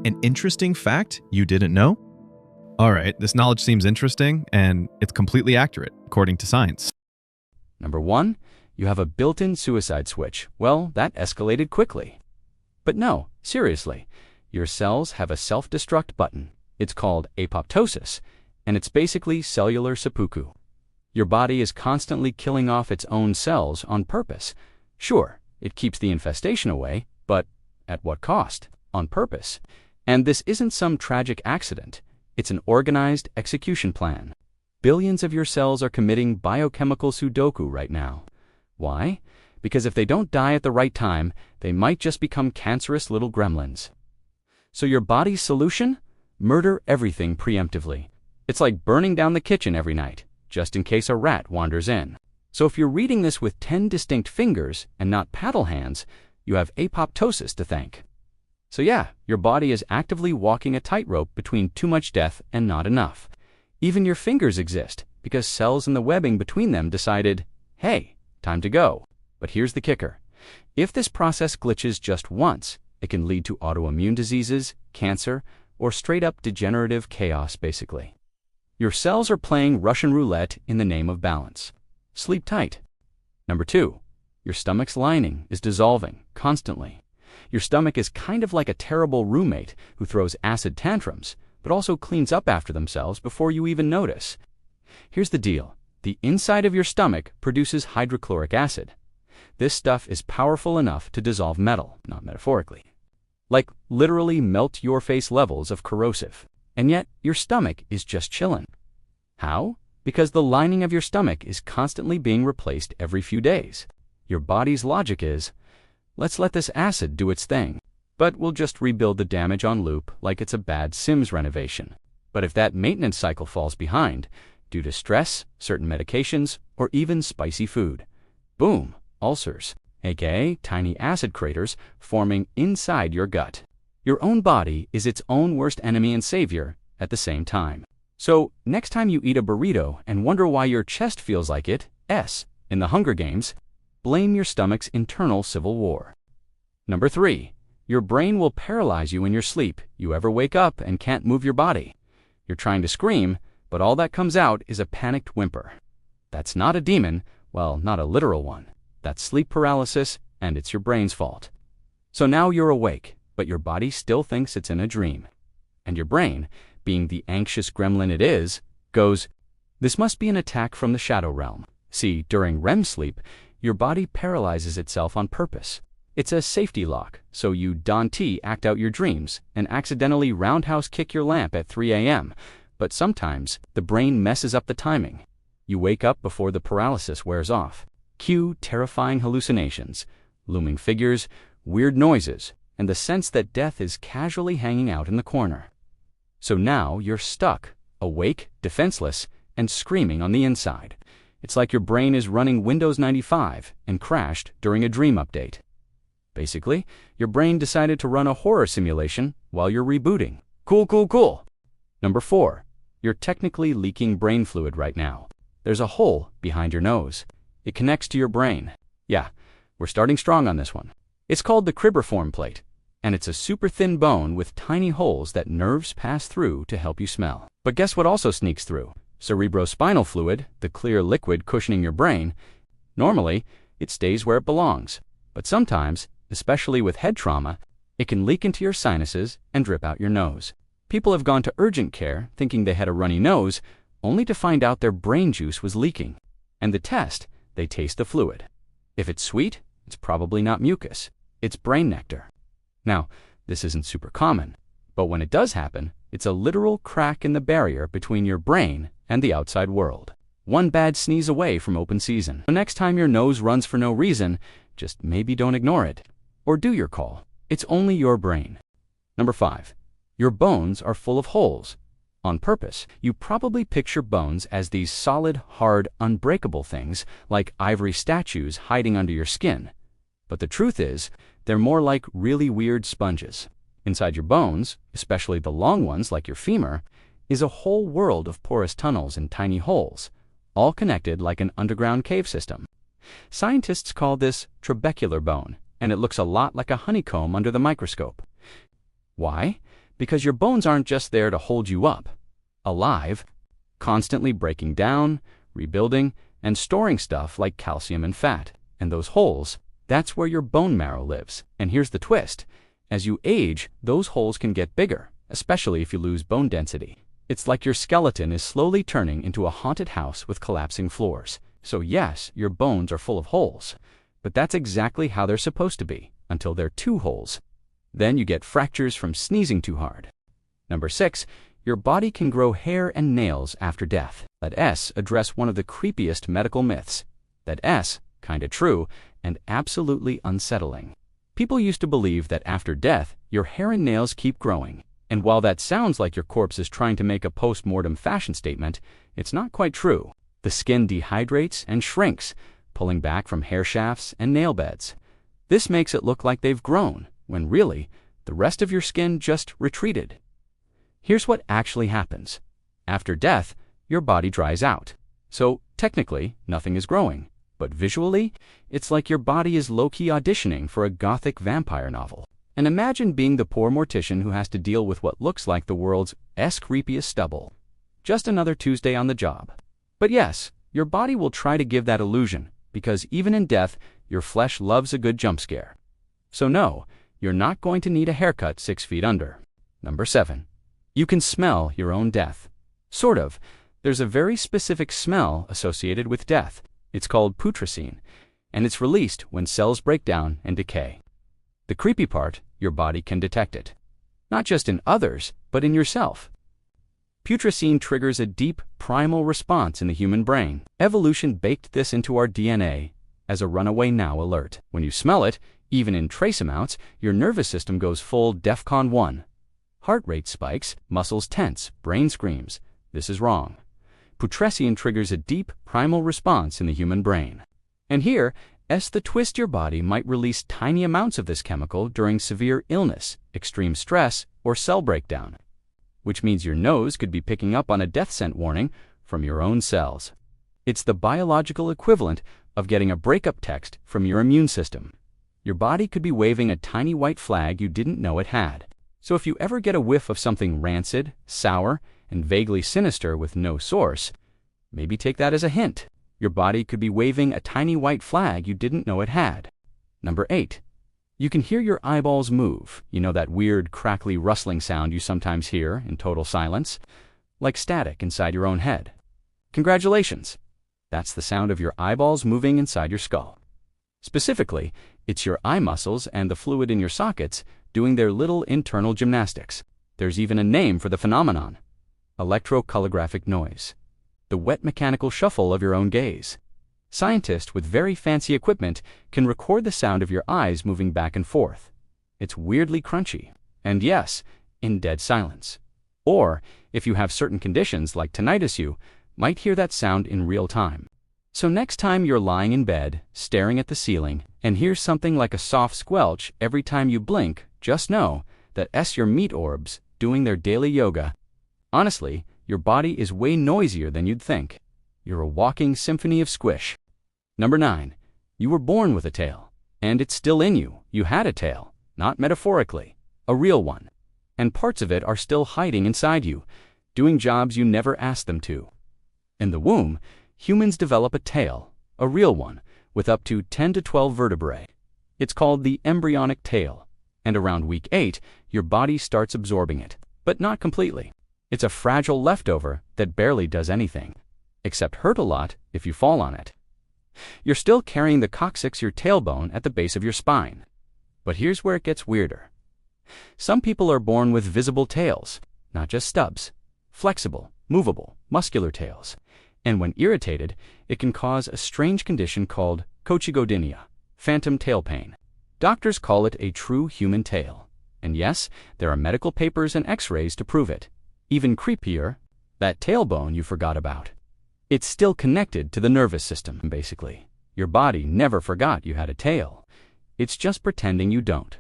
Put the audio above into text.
An interesting fact you didn't know? All right, this knowledge seems interesting, and it's completely accurate, according to science. Number 1, you have a built-in suicide switch. Well, that escalated quickly. But no, seriously, your cells have a self-destruct button. It's called apoptosis, and it's basically cellular seppuku. Your body is constantly killing off its own cells on purpose. Sure, it keeps the infestation away, but at what cost? On purpose. And this isn't some tragic accident. It's an organized execution plan. Billions of your cells are committing biochemical Sudoku right now. Why? Because if they don't die at the right time, they might just become cancerous little gremlins. So your body's solution? Murder everything preemptively. It's like burning down the kitchen every night, just in case a rat wanders in. So if you're reading this with 10 distinct fingers and not paddle hands, you have apoptosis to thank. So yeah, your body is actively walking a tightrope between too much death and not enough. Even your fingers exist because cells in the webbing between them decided, hey, time to go. But here's the kicker. If this process glitches just once, it can lead to autoimmune diseases, cancer, or straight-up degenerative chaos, basically. Your cells are playing Russian roulette in the name of balance. Sleep tight. Number 2, your stomach's lining is dissolving constantly. Your stomach is kind of like a terrible roommate who throws acid tantrums, but also cleans up after themselves before you even notice. Here's the deal. The inside of your stomach produces hydrochloric acid. This stuff is powerful enough to dissolve metal, not metaphorically. Like literally melt your face levels of corrosive. And yet, your stomach is just chillin'. How? Because the lining of your stomach is constantly being replaced every few days. Your body's logic is, let's let this acid do its thing, but we'll just rebuild the damage on loop like it's a bad Sims renovation. But if that maintenance cycle falls behind, due to stress, certain medications, or even spicy food, boom, ulcers, aka tiny acid craters forming inside your gut. Your own body is its own worst enemy and savior at the same time. So, next time you eat a burrito and wonder why your chest feels like it's in the Hunger Games, blame your stomach's internal civil war. Number 3, your brain will paralyze you in your sleep. You ever wake up and can't move your body? You're trying to scream, but all that comes out is a panicked whimper. That's not a demon, well, not a literal one. That's sleep paralysis, and it's your brain's fault. So now you're awake, but your body still thinks it's in a dream. And your brain, being the anxious gremlin it is, goes, this must be an attack from the shadow realm. See, during REM sleep, your body paralyzes itself on purpose. It's a safety lock, so you Dante act out your dreams and accidentally roundhouse kick your lamp at 3 a.m., but sometimes the brain messes up the timing. You wake up before the paralysis wears off. Cue terrifying hallucinations, looming figures, weird noises, and the sense that death is casually hanging out in the corner. So now you're stuck, awake, defenseless, and screaming on the inside. It's like your brain is running Windows 95 and crashed during a dream update. Basically, your brain decided to run a horror simulation while you're rebooting. Cool. Number 4, you're technically leaking brain fluid right now. There's a hole behind your nose. It connects to your brain. Yeah, we're starting strong on this one. It's called the cribriform plate, and it's a super thin bone with tiny holes that nerves pass through to help you smell. But guess what also sneaks through? Cerebrospinal fluid, the clear liquid cushioning your brain. Normally, it stays where it belongs, but sometimes, especially with head trauma, it can leak into your sinuses and drip out your nose. People have gone to urgent care thinking they had a runny nose, only to find out their brain juice was leaking. And the test, they taste the fluid. If it's sweet, it's probably not mucus. It's brain nectar. Now, this isn't super common, but when it does happen, it's a literal crack in the barrier between your brain and the outside world. One bad sneeze away from open season. The next time your nose runs for no reason, just maybe don't ignore it. Or do your call. It's only your brain. Number 5, your bones are full of holes. On purpose, you probably picture bones as these solid, hard, unbreakable things like ivory statues hiding under your skin. But the truth is, they're more like really weird sponges. Inside your bones, especially the long ones like your femur, is a whole world of porous tunnels and tiny holes, all connected like an underground cave system. Scientists call this trabecular bone, and it looks a lot like a honeycomb under the microscope. Why? because your bones aren't just there to hold you up, alive, constantly breaking down, rebuilding, and storing stuff like calcium and fat. And those holes, that's where your bone marrow lives. And here's the twist. As you age, those holes can get bigger, especially if you lose bone density. It's like your skeleton is slowly turning into a haunted house with collapsing floors. So yes, your bones are full of holes, but that's exactly how they're supposed to be, until they're 2 holes. Then you get fractures from sneezing too hard. Number 6, your body can grow hair and nails after death. Let S address one of the creepiest medical myths. That S, kinda true, and absolutely unsettling. People used to believe that after death, your hair and nails keep growing. And while that sounds like your corpse is trying to make a post-mortem fashion statement, it's not quite true. The skin dehydrates and shrinks, pulling back from hair shafts and nail beds. This makes it look like they've grown, when really, the rest of your skin just retreated. Here's what actually happens. After death, your body dries out. So, technically, nothing is growing. But visually, it's like your body is low-key auditioning for a gothic vampire novel. And imagine being the poor mortician who has to deal with what looks like the world's creepiest stubble. Just another Tuesday on the job. But yes, your body will try to give that illusion, because even in death, your flesh loves a good jump scare. So no, you're not going to need a haircut 6 feet under. Number 7. You can smell your own death. Sort of. There's a very specific smell associated with death. It's called putrescine, and it's released when cells break down and decay. The creepy part, your body can detect it. Not just in others, but in yourself. Putrescine triggers a deep, primal response in the human brain. Evolution baked this into our DNA as a runaway now alert. When you smell it, even in trace amounts, your nervous system goes full DEFCON 1. Heart rate spikes, muscles tense, brain screams. This is wrong. Putrescine triggers a deep, primal response in the human brain. And here, the twist, your body might release tiny amounts of this chemical during severe illness, extreme stress, or cell breakdown. Which means your nose could be picking up on a death scent warning from your own cells. It's the biological equivalent of getting a breakup text from your immune system. Your body could be waving a tiny white flag you didn't know it had. So if you ever get a whiff of something rancid, sour, and vaguely sinister with no source, maybe take that as a hint. Your body could be waving a tiny white flag you didn't know it had. Number 8. You can hear your eyeballs move. You know that weird, crackly, rustling sound you sometimes hear in total silence? Like static inside your own head. Congratulations! That's the sound of your eyeballs moving inside your skull. Specifically, it's your eye muscles and the fluid in your sockets doing their little internal gymnastics. There's even a name for the phenomenon. Electrocolographic noise. The wet mechanical shuffle of your own gaze. Scientists with very fancy equipment can record the sound of your eyes moving back and forth. It's weirdly crunchy. And yes, in dead silence. Or, if you have certain conditions like tinnitus, you might hear that sound in real time. So next time you're lying in bed, staring at the ceiling, and hear something like a soft squelch every time you blink, just know that your meat orbs doing their daily yoga. Honestly, your body is way noisier than you'd think. You're a walking symphony of squish. Number 9. You were born with a tail. And it's still in you. You had a tail. Not metaphorically. A real one. And parts of it are still hiding inside you, doing jobs you never asked them to. In the womb, humans develop a tail, a real one, with up to 10 to 12 vertebrae. It's called the embryonic tail. And around week 8, your body starts absorbing it. But not completely. It's a fragile leftover that barely does anything, except hurt a lot if you fall on it. You're still carrying the coccyx, your tailbone, at the base of your spine. But here's where it gets weirder. Some people are born with visible tails, not just stubs. Flexible, movable, muscular tails. And when irritated, it can cause a strange condition called coccygiodynia, phantom tail pain. Doctors call it a true human tail. And yes, there are medical papers and x-rays to prove it. Even creepier, that tailbone you forgot about. It's still connected to the nervous system, basically. Your body never forgot you had a tail. It's just pretending you don't.